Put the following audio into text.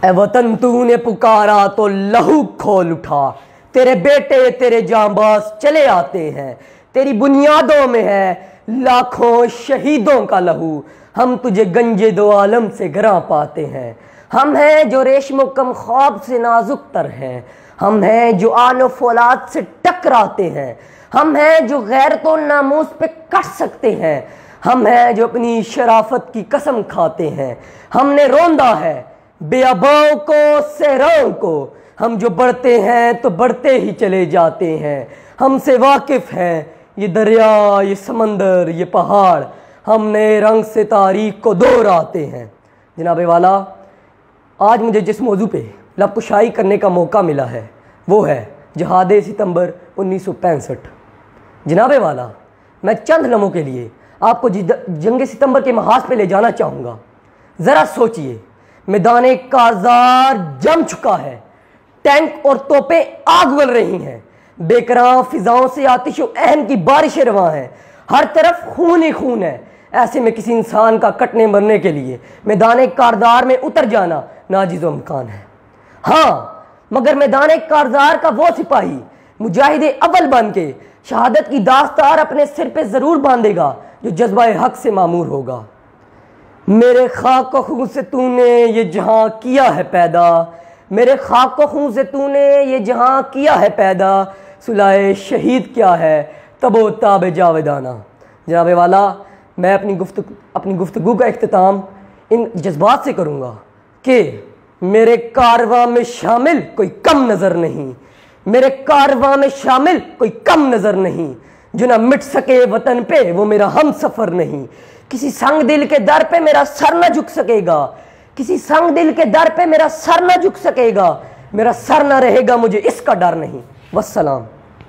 اے وطن تو نے پکارا تو لہو کھول اٹھا، تیرے بیٹے تیرے جانباز چلے آتے ہیں، تیری بنیادوں میں ہے لاکھوں شہیدوں کا لہو، ہم تجھے گنج دو عالم سے گراں پاتے ہیں۔ ہم ہیں جو ریشم و کم خواب سے نازک تر ہیں، ہم ہیں جو آن و فولاد سے ٹکراتے ہیں، ہم ہیں جو غیرت و ناموس پہ کٹ سکتے ہیں، ہم ہیں جو اپنی شرافت کی قسم کھاتے ہیں۔ ہم نے روندا ہے بیاباں کو صحراؤں کو، ہم جو بڑھتے ہیں تو بڑھتے ہی چلے جاتے ہیں۔ ہم سے واقف ہیں یہ دریا، یہ سمندر، یہ پہاڑ، ہم نئے رنگ سے تاریخ کو دہراتے ہیں۔ جناب والا، آج مجھے جس موضوع پہ لب کشائی کرنے کا موقع ملا ہے وہ ہے جہاد ستمبر 1965۔ جناب والا، میں چند لمحوں کے لیے آپ کو جنگ ستمبر کے محاذ پہ لے جانا چاہوں گا۔ ذرا سوچئے، میدان کارزار جم چکا ہے، ٹینک اور توپیں آگ ول رہی ہیں، بے کراں فضاؤں سے آتش و عہن کی بارشیں رواں ہیں، ہر طرف خون ہی خون ہے۔ ایسے میں کسی انسان کا کٹنے مرنے کے لیے میدان کارزار میں اتر جانا ناجیز و امکان ہے۔ ہاں، مگر میدان کارزار کا وہ سپاہی مجاہد اول بن کے شہادت کی داستار اپنے سر پہ ضرور باندھے گا جو جذبہ حق سے معمور ہوگا۔ میرے خاک و خون سے تو نے یہ جہاں کیا ہے پیدا، میرے خاک و خون سے تو نے یہ جہاں کیا ہے پیدا، صلائے شہید کیا ہے تب و تاب جاودانہ۔ جناب والا، میں اپنی گفتگو کا اختتام ان جذبات سے کروں گا کہ میرے کارواں میں شامل کوئی کم نظر نہیں، میرے کارواں میں شامل کوئی کم نظر نہیں، جو نہ مٹ سکے وطن پہ وہ میرا ہم سفر نہیں۔ کسی سنگ دل کے در پہ میرا سر نہ جھک سکے گا، کسی سنگ دل کے در پہ میرا سر نہ جھک سکے گا، میرا سر نہ رہے گا مجھے اس کا ڈر نہیں۔ والسلام۔